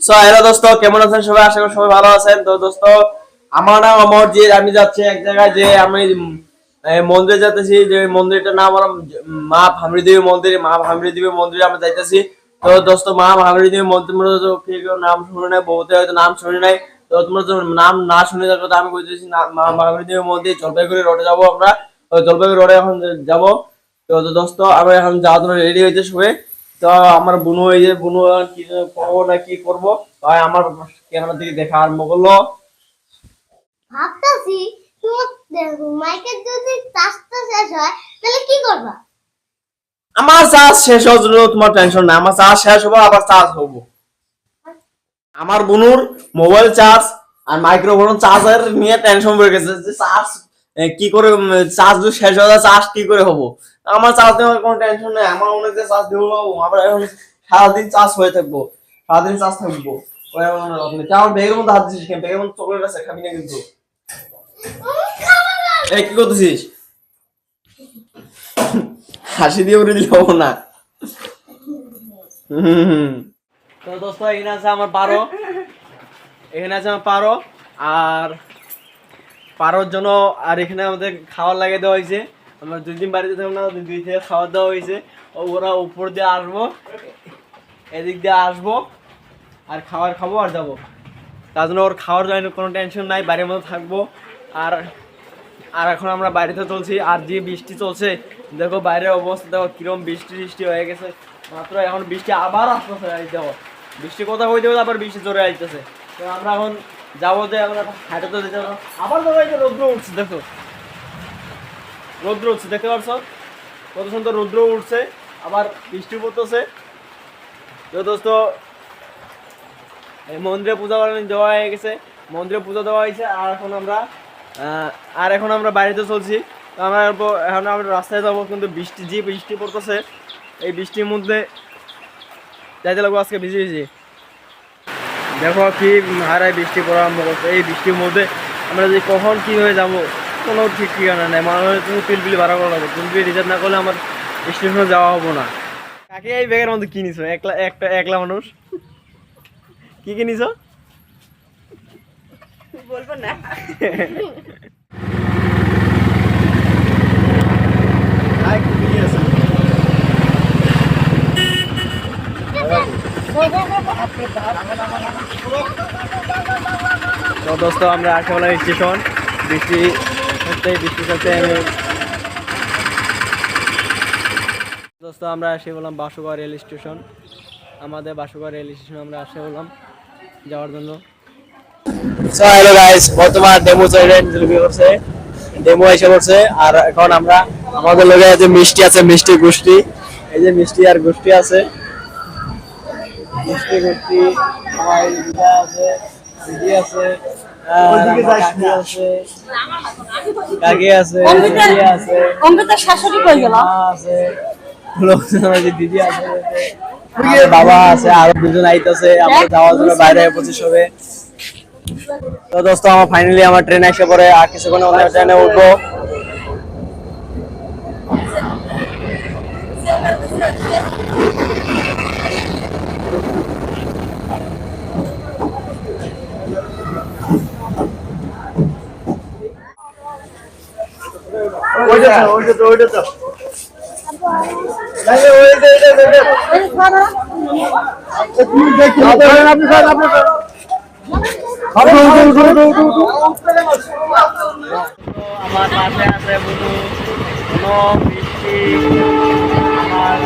So hello দোস্ত, কেমন আছেন সবাই? আশা করি সবাই ভালো আছেন। তো দোস্ত, আমার নাম অমরজিৎ। আমি যাচ্ছি এক জায়গায়, যে আমি মন্দিরে যাইতেছি, যে মন্দিরটার নাম হলো মা ভামরি দেবী মন্দির। মা ভামরি দেবী মন্দিরে আমরা যাইতেছি। তো দোস্ত, মা ভামরি দেবী মন্দির তোমরা তো কেউ কেউ নাম শুনে নাই, বহুতে হয়তো নাম শুনে নাই। তো তোমরা তো নাম না শুনে থাকো, তো আমি কইতেছি মা ভামরি দেবী মন্দির, জলপাইগুড়ি রোডে যাবো আমরা। তো জলপাইগুড়ি রোডে এখন যাবো। তো দোস্ত, আমি এখন যাওয়ার জন্য রেডি হইতে শুয়ে। তো আমার বুনু, এই যে বুনু কি করবো না কি করবো, তাই আমার ক্যামেরা দিকে দেখা আরম্ভ করলো। ভাবতাছি তোমার মাইকের যদি টাচটা শেষ হয় তাহলে কি করবা? আমার চার্জ শেষ হওয়ার জন্য তোমার টেনশন নাই, আমার চার্জ শেষ হবো, আবার চার্জ হবো। আমার বুনুর মোবাইল চার্জ আর মাইক্রোফোন চার্জার নিয়ে টেনশন পড়ে গেছে, যে চার্জ কি করে, চার্জ যদি শেষ হয়ে যায় চার্জ কি করে হবো। আমার চার্জ দেওয়ার কোনো টেনশন নেই, আমার অনেক যে চার্জ দেবো পাবো, আমরা এখন সারাদিন চার্জ হয়ে থাকবো, সারাদিন চার্জ থাকবো। আমার ব্যাগের মধ্যে হাত দিচ্ছিস কেন? ব্যাগের মধ্যে চকলেট আছে, খাবি না কিন্তু। এই কি করতেছিস? হাসি দিয়ে উড়ে দিলে হবো না। তো দোস্ত, এখানে আছে আমার পারো, এখানে আছে আমার পারো। আর পারোর জন্য আর এখানে আমাদের খাবার লাগিয়ে দেওয়া হয়েছে। আমরা 2 দিন বাড়িতে থাকবো না, 2 থেকে খাবার দেওয়া হয়েছে। ওরা উপর দিয়ে আসবো, এদিক দিয়ে আসবো, আর খাবার খাবো আর যাবো। তার জন্য ওর খাওয়ার জন্য কোনো টেনশন নাই, বাড়ির মধ্যে থাকবো। আর আর এখন আমরা বাইরেতে চলছি, আর যে বৃষ্টি চলছে দেখো, বাইরের অবস্থা দেখো কিরকম, বৃষ্টি বৃষ্টি হয়ে গেছে মাত্র। এখন বৃষ্টি আবার আসতেছে, দেখো বৃষ্টি কোথাও হইতে হইতে আবার বৃষ্টি জোরে আসতেছে। তো আমরা এখন যাবো, যে আমরা হাঁটে তো যেতে হবে। আবার দেখো এই যে রৌদ্র উঠছে, দেখো রৌদ্র উঠছে, দেখতে পাচ্ছ কত সুন্দর রৌদ্র উঠছে, আবার বৃষ্টি পড়তেছে। তো দোস্ত, এই মন্দিরে পূজা দেওয়া হয়ে গেছে, মন্দিরে পূজা দেওয়া হয়েছে। আর এখন আমরা বাড়িতে চলছি। তো এখন আমরা রাস্তায় যাবো, কিন্তু বৃষ্টি পড়তেছে, এই বৃষ্টির মধ্যে যাইতে লাগবো আজকে ভিজে ভিজে। দেখো কি হারায় বৃষ্টি পড়া আরম্ভ করছে। এই বৃষ্টির মধ্যে আমরা যে কখন কি হয়ে যাবো কোনো ঠিক ঠিকানা নেই। মানুষের তুমি পিলপিলি ভাড়া করা লাগবে, পিলপিলি রিচার্জ না করলে আমার স্টেশনে যাওয়া হবো না। কাকে এই ব্যাগের মধ্যে কি নিছো? একলা মানুষ কি কিনিছো বলবো না। তো দোস্ত, আমরা আশেপাশে স্টেশন, বৃষ্টি হচ্ছে দোস্ত, আমরা এসে বললাম বাসুগাঁও রেল স্টেশন। আমাদের বাসুগাঁও রেল স্টেশন আমরা এসে বললাম যাওয়ার জন্য। সো হ্যালো গাইস, বর্তমান ডেমো এসে পড়ছে। আর এখন আমরা আমাদের লগে যে মিষ্টি আছে, মিষ্টি গোষ্ঠী, এই যে মিষ্টি আর গোষ্ঠী আছে, মিষ্টি গোষ্ঠী আমার দিদা আছে, দিদি আছে, কাকি আছে, দিদি আছে, কম্পিউটার শাশুড়ি কই গেল? আছে, দিদি আছে, বাবা আছে, আরো 2জন আইতেছে। আমরা যাওয়ার জন্য বাইরে 25 হবে। তো দোস্ত, আমার ফাইনালি আমার ট্রেন এসে পড়ে, আর কিছুক্ষণ অন্য ট্রেনে উঠবো। আমার পাশে আছে বুনু, কোনো বৃষ্টি, আমার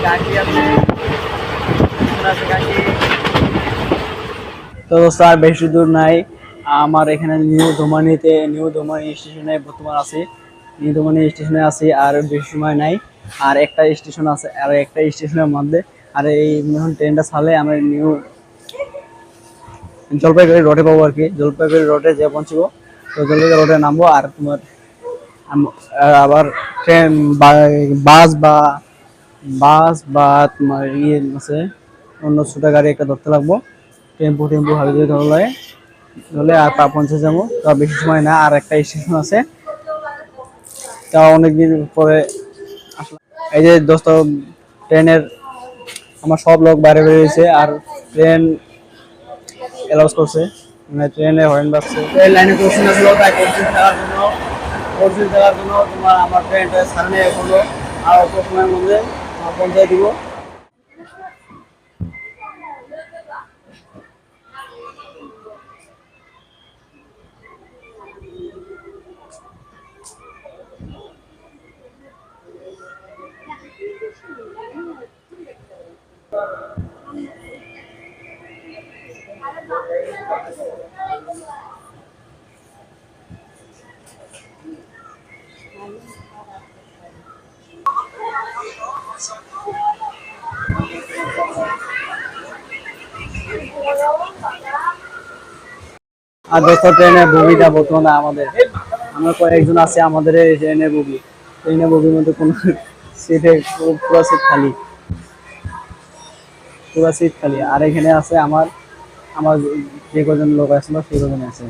কাকি আছে, কাকি। তো দোস্ত, আর বেশি দূর নাই, আমার এখানে নিউ ধুমানি স্টেশনে বর্তমান আছি, নিউ ধুমানি স্টেশনে আছি। আর বেশি সময় নাই, আর একটা স্টেশন আছে, আর একটা স্টেশনের মধ্যে। আর এই যখন ট্রেনটা ছাড়লে আমরা নিউ জলপাইগুড়ি রোডে পাবো আর কি। জলপাইগুড়ি রোডে যে পৌঁছবো, তো জলপাইগুড়ি রোডে নামবো। আর তোমার আবার ট্রেন বাস বা তোমার ইয়ে আছে, অন্য ছোট গাড়ি একটা ধরতে লাগবো, টেম্পু হাইওয়ে ধরলে আর পৌঁছে যাবো। তো বেশি সময় না, আর একটা স্টেশন আছে, তা অনেকদিন পরে আসলাম। এই যে দোস্ত, ট্রেনের আমার সব লোক বাইরে বেরিয়েছে আর ট্রেন অ্যালাউন্স করছে, মানে ট্রেনে হর্ন বাজছে, ট্রেন লাইনে কোশ্চেন আসলো, তাই কোশ্চেন দেওয়ার জন্য তোমার আমার ট্রেনটা সামনে হলো, আর অল্প সময়ের মধ্যে পৌঁছায় দিব। আর দোস্ত ট্রেনের বগিটা বর্তমানে আমাদের, আমরা কয়েকজন আছে আমাদের এই ট্রেনের বগির মধ্যে কোনো সিটে, পুরো সিট খালি, পুরো সিট খালি। আর এখানে আছে আমার আমার যে কজন লোক আসলো সেই কজন আছে,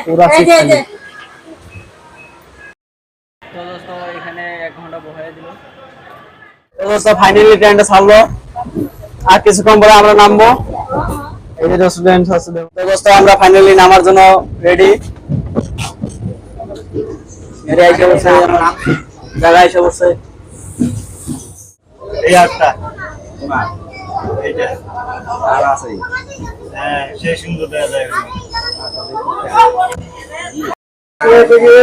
পুরো সিট খালি। তো দোস্ত এখানে 1 ঘন্টা বসাই দিল। তো দোস্ত ফাইনালি ট্রেনটা ছাড়লো, আর কিছুক্ষণ পরে আমরা নামবো। এই যে রেস্টুরেন্ট আছে, তো দোস্ত আমরা ফাইনালি নামার জন্য রেডি। এসে বসে জায়গায় এসে বসে এই একটা এইটা আর আছে, হ্যাঁ সেই সুন্দর দেখা যায়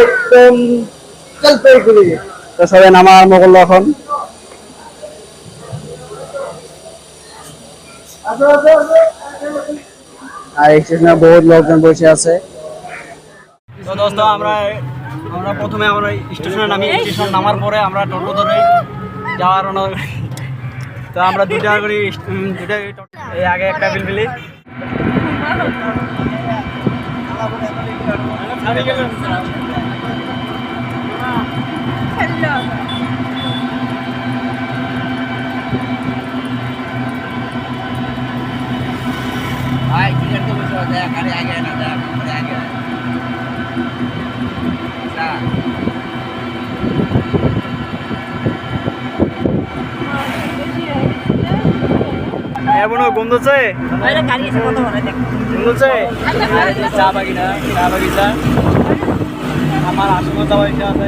একদম জলপাইগুড়ি। তো সবাই নামা আরম্ভ করলো এখন। আর স্টেশনে বহুত লোকজন বসে আছে। তো দোস্ত আমরা প্রথমে আমরা স্টেশনে নামি, স্টেশন নামার পরে আমরা টোটো ধরে যাওয়ার তো আমরা দুটা করে এই আগে একটা বিলবিলি এমনও গন্ধছে, গন্ধছে চা বাগিনা, চা বাগিচা আমার আসমো চা বাগিচা আছে,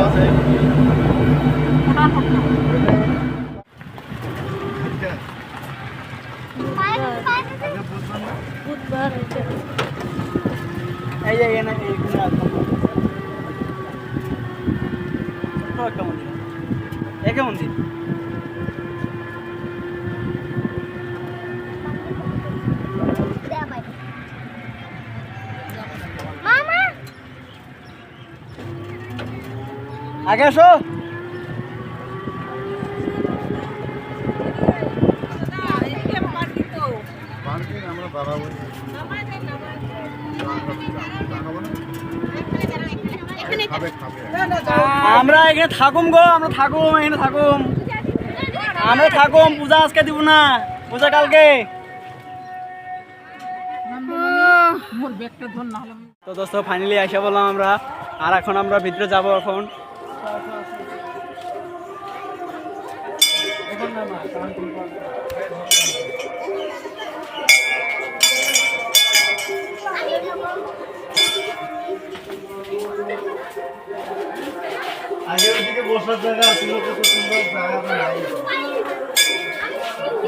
আছে। এই যে এখানে একটা মন্দির, একে মন্দির আগে আসো। আমরা এখানে থাকুম গো, আমরা থাকুম এখানে থাকুম, আমরা থাকুম। পূজা আজকে দিব না, পূজা কালকে। তো দোস্ত ফাইনালি এসে বললাম আমরা, আর এখন আমরা ভিতরে যাব। এখন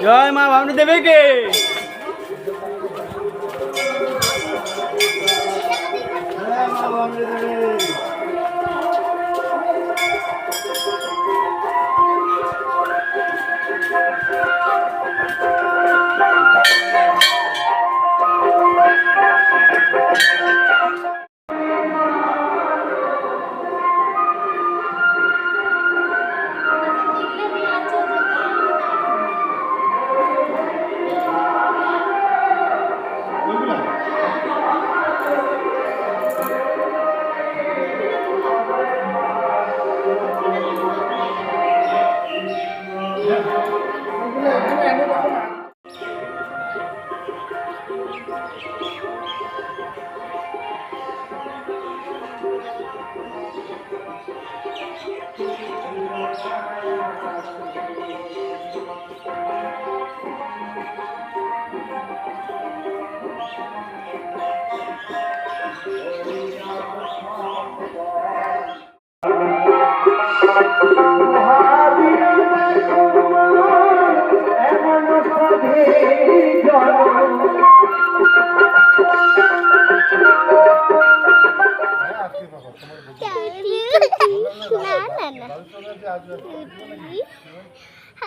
জয় মা ভাবনা দেবে কে?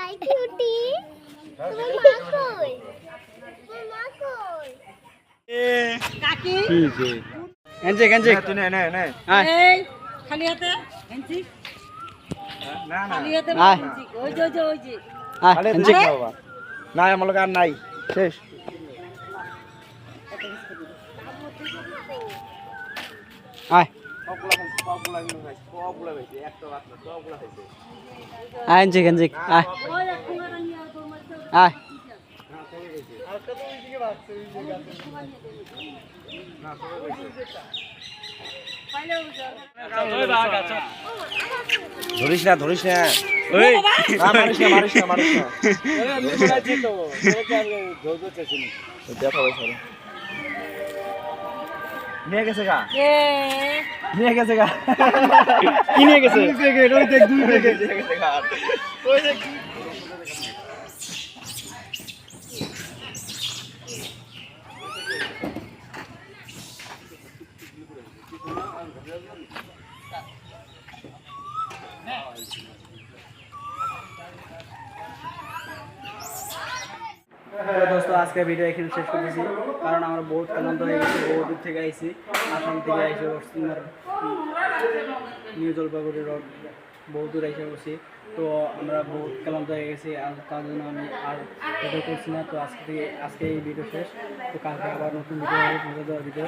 হাই কিউটি তোমার মা কই তোমার মা কই এনজে এনজে তুই নে নে নে এই খালি হাতে হেনছি না না খালি হাতে আয়। হেনছি ওই যে খালি এনজে তুই খাওয়া নাই আমার লগে আর নাই শেষ আয় আয় এনজে এনজে আয় ওই এক ঠোঙাটা নিয়ে আয় তোর মধ্যে আয় পাইলে বুঝা ধরিস না ওই না মারিস না দেখা হবে সরে নিয়ে গেছে গা এ নিয়ে গেছে গা কি নিয়ে গেছে ওই দেখ দুই থেকে নিয়ে গেছে গা ওই দেখ দোস্ত আজকে ভিডিও এখানে শেষ করতেছি কারণ আমরা বহুত ক্লান্ত হয়ে গেছি বহু দূর থেকে আইছি আসাম থেকে আইসে তোমার নিউ জলপাইগুড়ি রোড বহু দূর এসে বসি তো আমরা বহুত ক্লান্ত হয়ে গেছি আর তার জন্য আমি আর ভিডিও করছি না তো আজকে এই ভিডিও শেষ তো কালকে আবার নতুন ভিডিও হবে ভিডিও